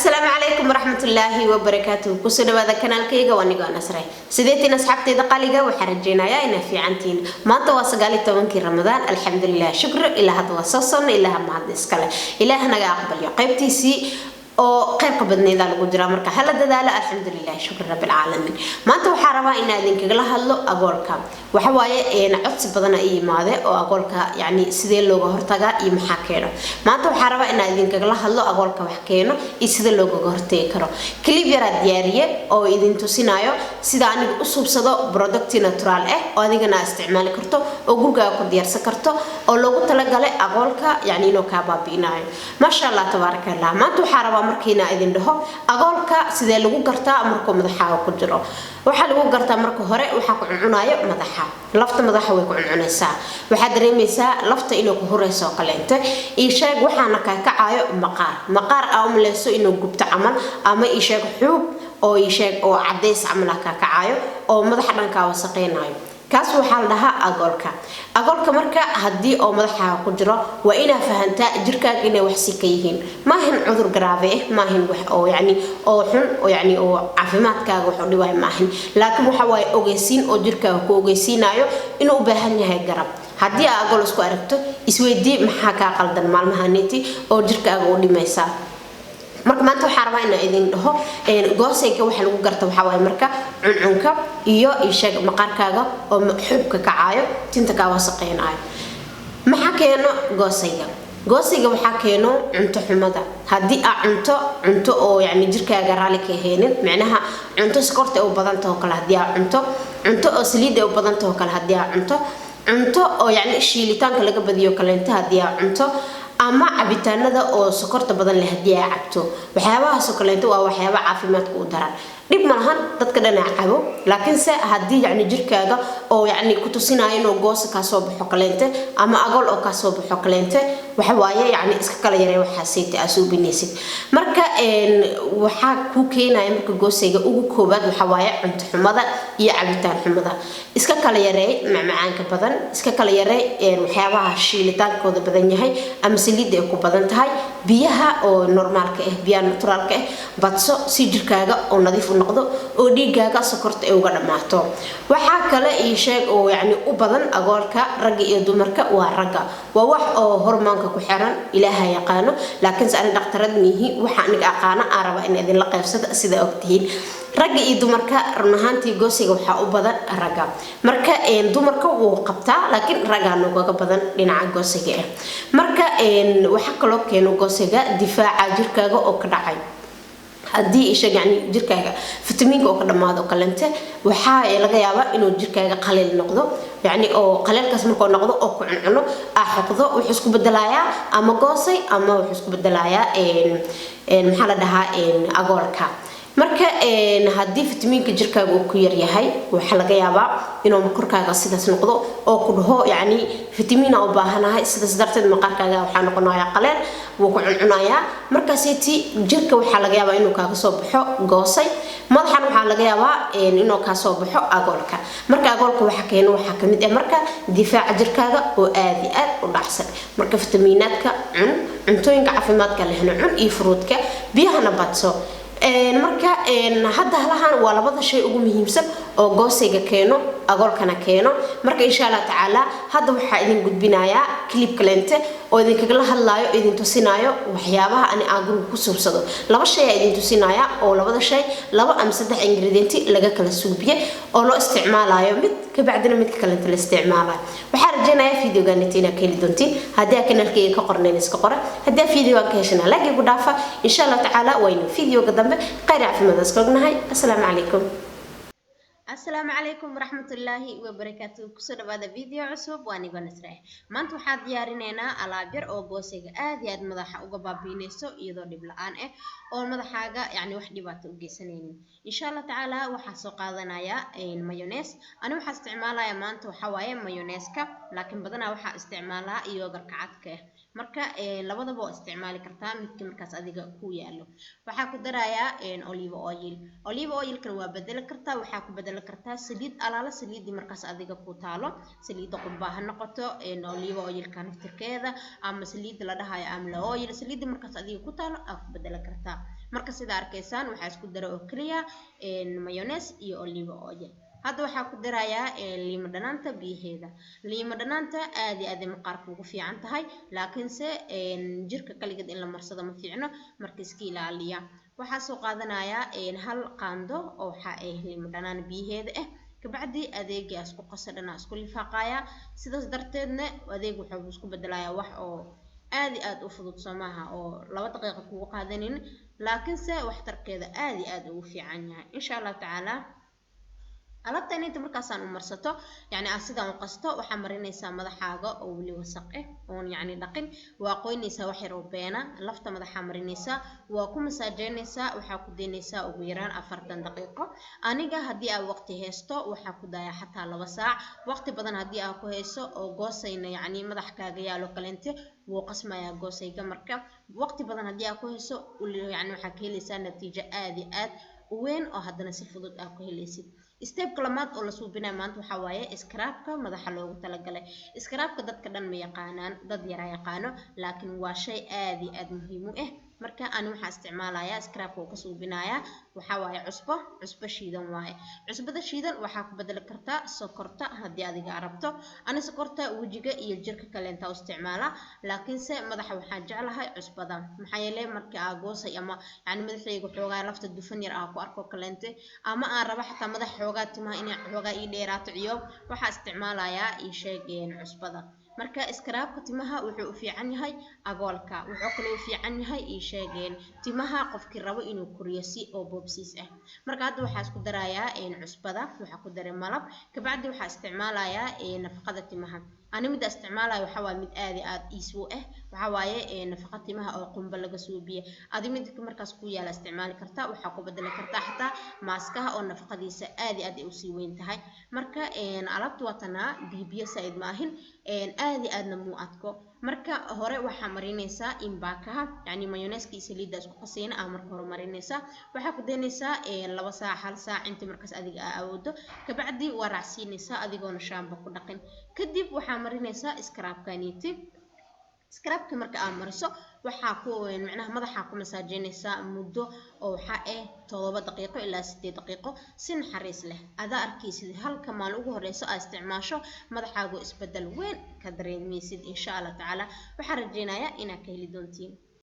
السلام عليكم ورحمة الله وبركاته. كسر هذا القناة كيجا ونيجا نسرة. سيدتي نصحبتي دقاليجا وحرجينا يا إن في عنتين. ما تواصل قالي توانكي رمضان الحمد لله شكر إلى هذا وصصنا إلى هم هذا السكالة إلى هنا قابل يقيبتي سي oo qayb ka badneed lagu jira marka hal dadaala alxamdulillah shukr rabbil alamin maanta waxa rabaa in aan idinkaga hadlo agoolka waxa waaye codsi badan ay yimaade oo agoolka yaani sidee looga hortaga iyo maxaa keeno maanta waxa rabaa in aan idinkaga hadlo agoolka wax keeno iyo sida looga hortagi karo clip yar diyaariye oo idin tusinayo sida aniga u suubsado product natural oo adigana isticmaali karto oo gurigaaga ku diyaarsan karto oo loogu talagalay agoolka yaani inuu ka baabiinayo ma sha Allah tabarakallah maanta waxa rabaa markiina idin dhaho agoolka sidee lagu gartaa markuu madaxa ku jiro waxa lagu gartaa marka hore waxa ku cunayo madaxa lafta madaxa way ku cunaysaa waxa dareemaysaa lafta inuu ku horeyso kaleente ii sheeg waxaana ka kacayo maqaar oo maleeso inuu gubto amal ama ii sheeg xuub oo ii sheeg oo cadeys amal ka kacayo oo madaxa dhanka wasaqeynayo kaas waxa la dhahaa agoolka marka hadii oo madaxa ku jiro waa ina fahantaa jirkaaga inay wax si ka yihiin ma ahan cudur grave ma ahan wax oo yaani oo xun oo yaani oo caafimaadkaaga wax u dhibay ma ahan laakiin waxa way ogeysiin oo jirkaaga ku ogeysiinayo inuu u baahan yahay garab hadii agool isku aragto isweydii maxaa ka qaldan maalmahaniti oo jirkaaga u dhimaysa marka maanta waxa rabaa in idin dhaho goosayga waxa lagu garto waxa way marka cuncunka iyo isheeg maqaarkaaga oo xubka kacayo tinta ka wasaqeynayo maxaa keeno goosayga waxa keeno cunto xumada hadii aad cunto oo yaani jirkaaga raali ka heenin macnaha cunto sokorta oo badan tahay kala hadii aad cunto oo saliid oo badan tahay kala hadii aad cunto oo yaani shiilitaanka laga badiyo kala inta hadii aad cunto ama cabitaanada oo sokorta badan leh hadii ay cabto waxyaabaha sokoleento waa waxyaabo caafimaadku u daran dib malahan dadka dhanac cabo laakiin se hadii yaani jirkaaga oo yaani ku tusinayo inuu goosa ka soo baxo kaleente ama agool oo ka soo baxo kaleente waxa waaye yaani iska kala yaray waxa siita asuubinaysid marka waxa ku keenaya marka goosayga ugu koobaad waxa waaye cunto xumada iyo cabitaan xumada iska kala yaray macmacaanka badan iska kala yaray waxyaabaha shiilitaankooda badan yahay ama saliidda ku badan tahay biyaha oo normaalka biyaha naturalka badso si jirkaaga oo nadiif noqdo oo dhiigaaga sokorta ay uga dhamaato waxa kale ii sheeg oo yaani u badan agoolka rag iyo dumarka waa raga waa wax oo hormoonka ku xiran ilaahay yaqaano laakiin saan dhaqtarad mihi waxa aniga aqaana araba in idin la qaybsado sida ogtihiin rag iyo dumarka runaantii goosiga waxa u badan raga marka dumarka uu qabtaa laakiin ragana uga badan dhinaca goosiga marka waxa kale keeno goosiga difaaca jirkaaga oo ka dhacay hadii isha yaani jirkaaga fitamiinka oo ka dhamaado kalante waxa laga yaabaa inuu jirkaaga qaleel noqdo yaani oo qaleelkaas markuu noqdo oo ku cuncuno xaqdo wuxuu isku bedelayaa ama goosay ama wuxuu isku bedelayaa maxaa la dhahaa agoolka marka hadii fitamiinka jirkaaga uu ku yar yahay waxa laga yaabaa inuu korkaaga sidaas noqdo oo ku dhaho yaani fitamiina u baahanahay sidaas darteed maqaarkaaga waxa noqonayaa qaleel wuu ku cuncunayaa markaasiti jirka waxa laga yaabaa inuu kaaga soo baxo goosay madaxan waxa laga yaabaa inuu ka soo baxo agoolka marka agoolka waxa keeno waxa kamid ah marka difaaca jirkaaga oo aad u dhacsan marka fitamiinaadka cuntooyinka caafimaadka lehna iyo fruutka biyahana badso marka hadda halahan waa labada shay ugu muhiimsan oo goosayga keeno agoolkana keeno marka insha Allah taala hadda waxa idin gudbinayaa clip kaleente oo idin kaga hadlaayo idin tusinayo waxyaabaha aan guriga ku suubsado laba shay idin tusinaya oo labada shay laba ama saddex ingredient laga kala suubiye oo loo isticmaalayo mid ka bacdina mid kale la isticmaalayo waxa rajaynayaa fiidiyogan inta keli doontiin hadii kanaalkayga ka qorneen iska qora hadii fiidiyogan ka heshana like igu dhaafa insha Allah taala waynu fiidiyoga dambe qayr caafimaad iskognahay السلام عليكم ورحمة الله وبركاته كسر هذا فيديو عصب وأنا بنسرح ما أنتوا حد ياريننا على بير أو جوسيج آدي أد مذاح أو جباب بينسو يضر بلان أو مذاح حاجة يعني واحد باتو جسنين إن شاء الله تعالى وحسوق هذا يا المايونيز أنا وحاستعمالها يا ما أنتوا حوايا مايونيز كاب لكن بدنا وح استعمالها يوجر كعتك marka labadaba oo isticmaali kartaa midka markaas adiga ku yaalo waxa ku darayaa olive oil kan waa bedel kartaa waxa ku bedel kartaa saliid alaala saliid markaas adiga ku taalo saliid qumba ha noqoto olive oil kan naftirkeeda ama saliid la dhahayo amla oil saliid markaas adiga ku taalo aad ku bedel kartaa marka sida arkaysaan waxa isku daro oo kaliya mayonnaise iyo olive oil hadda waxa ku darayaa liima dhanaanta biyaheeda liima dhanaanta aad iyo aad maqaarka ugu fiican tahay laakiin se jirka kaligeed in la marsado ma fiicno marka iska ilaaliya waxa soo qaadanayaa hal qaando oo waxa liima dhanaan biyaheeda kabacdi adeega isku qasadana isku lifaaqaya sidaas darteedna adeeg wuxuu isku bedelayaa wax oo aad u fudud Soomaha oo 2 daqiiqo kugu qaadanin laakiin se waxtarkeeda aad ugu fiican yahay insha Allah taala alabtan inta markaasaan u marsato yani sidaan u qasto waxa marinaysa madaxaaga oo wali wasaq oo yani dhaqin waa qoynaysa wax yar oo beena lafta madaxa marinaysa waa ku masaajeynaysa waxa ku deynaysa ugu yaraan 40 daqiiqo aniga hadii aan waqti haysto waxa ku daaya xataa 2 saac waqti badan hadii aan ku hayso oo goosayna yani madaxkaaga yaalo kalente wuu qasmaya goosayga marka waqti badan hadii aan ku hayso yani waxa ka helaysaa natiijo aad وين أو هذا نسيف فضود أكو هليسيد استيب كلمات أو لسوبنا ما أنتو حوايا إسكرابك ماذا حلو تلقى إسكرابك ضد كدن ميقانان ضد يرا يقانو لكن وشيء آدي مهم marka aan waxa isticmaalaya scrap oo ka soo binaaya waxa waaye cusbo shiidan waaye cusbada shiidan waxa ku bedel kartaa sokorta hadii adiga rabto ana sokorta wajiga iyo jirka kale inta isticmaala laakiin se madaxa waxa jeclahay cusbada maxaa yeelay marka aan goosay ama yani madaxayga xoogaa lafta dufan yar aan ku arko kaleente ama aan rabo xataa madax xoogaa timaha inay xoogaa ii dheeraato iyo waxa isticmaalaya ii sheegeen cusbada marka scrapka timaha wuxuu u fiican yahay agoolka wuxuu kale u fiican yahay ii sheegeen timaha qofkii rabo inuu koriyo si oo boobsiis marka hadda waxa isku darayaa cusbada waxa ku daray malab kabacdi waxa isticmaalayaa nafaqada timaha أنا مد استعمالها وحوال مد آدي إسوء وحواي نفقة تمها أو قنبلة laga soo biye adi mid markaas ku yaala isticmaali kartaa waxa ku bedeli kartaa xataa maaskaha oo nafaqadiisa aad u sii weyn tahay marka alabtu watana bibiya said maahin aadna mu adko marka hore waxa marinaysa imbaakaha yani mayonnaise saliida isku qasayna marka hore marinaysa waxa ku deynaysa 2 saac hal saac inta markaas adiga awoodo kabacdi waraacsiinaysa adigoona shaamba ku dhaqin kadib waxa marinaysa scrapkaniti scrapka marka aan mariso waxa ku macnaha madaxa ku masaajeynaysa muddo oo waxa 7 daqiiqo ilaa 8 daqiiqo si naxariis leh ada arkaysid halka maal ugu horeyso aad isticmaasho madaxaagu isbedel weyn ka dareemaysid insha Allah taala waxa rajeenayaa inaad ka heli doontiin